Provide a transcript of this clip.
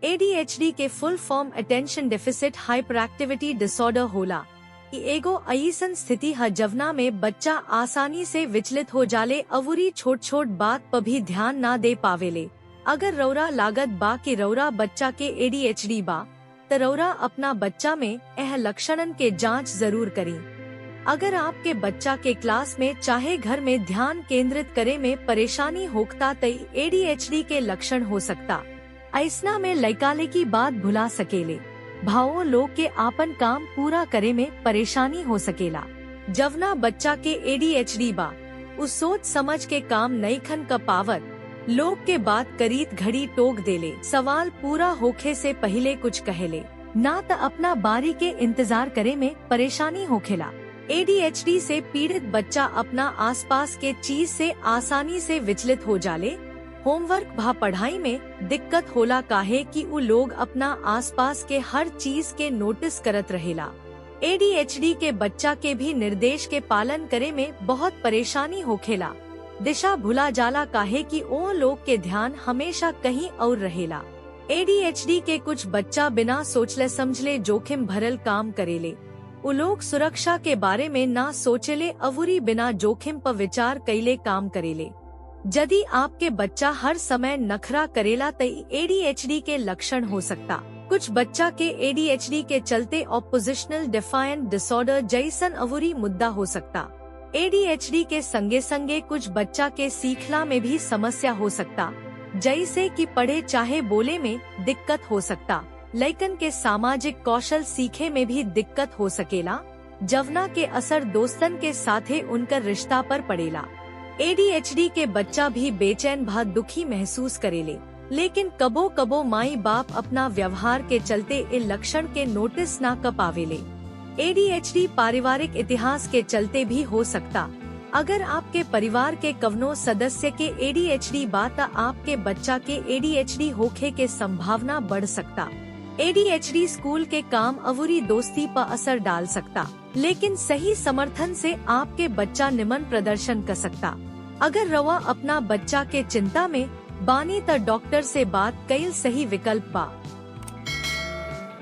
ADHD के full form attention deficit hyper activity disorder होला। एगो अइसन स्थिति है जवना में बच्चा आसानी से विचलित हो जाले अवुरी छोट छोट बात पर भी ध्यान ना दे पावेले। अगर रौरा लागत बा कि रौरा बच्चा के ADHD बा त रौरा अपना बच्चा में एह लक्षणन के जांच जरूर करी। अगर आपके बच्चा के क्लास में चाहे घर में ध्यान केंद्रित करे में परेशानी होखता त ADHD के लक्षण हो सकता। ऐसना में लइकाले की बात भुला सकेले, भावों लोग के आपन काम पूरा करे में परेशानी हो सकेला। जवना बच्चा के ADHD बा उस सोच समझ के काम नई खन का पावत, लोग के बात करीत घड़ी टोक देले, सवाल पूरा होखे से पहले कुछ कहेले, ना त अपना बारी के इंतजार करे में परेशानी होखेला। ADHD से पीड़ित बच्चा अपना आसपास के चीज से आसानी से विचलित हो जाले। होमवर्क भा पढ़ाई में दिक्कत होला काहे कि उ लोग अपना आसपास के हर चीज के नोटिस करत रहेला। ADHD के बच्चा के भी निर्देश के पालन करे में बहुत परेशानी होखेला। दिशा भुला जाला काहे कि ओ लोग के ध्यान हमेशा कहीं और रहेला। ADHD के कुछ बच्चा बिना सोचले समझले जोखिम भरल काम करेले। उ लोग सुरक्षा के बारे में ना सोचेले अवुरी बिना जोखिम पर विचार कईले काम करेले। यदि आपके बच्चा हर समय नखरा करेला त ADHD के लक्षण हो सकता। कुछ बच्चा के ADHD के चलते ऑपोजिशनल डिफायंट डिसऑर्डर जैसन अवुरी मुद्दा हो सकता। ADHD के संगे संगे कुछ बच्चा के सीखला में भी समस्या हो सकता, जैसे कि पढ़े चाहे बोले में दिक्कत हो सकता। लइकन के सामाजिक कौशल सीखे में भी दिक्कत हो सकेला, जवना के असर दोस्तन के साथे उनकर रिश्ता पर पड़ेला। ADHD के बच्चा भी बेचैन भा दुखी महसूस करेले, लेकिन कबो कबो माई बाप अपना व्यवहार के चलते इ लक्षण के नोटिस ना कर पावेले। ADHD पारिवारिक इतिहास के चलते भी हो सकता। अगर आपके परिवार के कवनो सदस्य के ADHD बा त आपके बच्चा के ADHD होखे के संभावना बढ़ सकता। ADHD स्कूल के काम अवुरी दोस्ती पर असर डाल सकता, लेकिन सही समर्थन से आपके बच्चा निमन प्रदर्शन कर सकता। अगर रवा अपना बच्चा के चिंता में बानी त डॉक्टर से बात कईल सही विकल्प बा।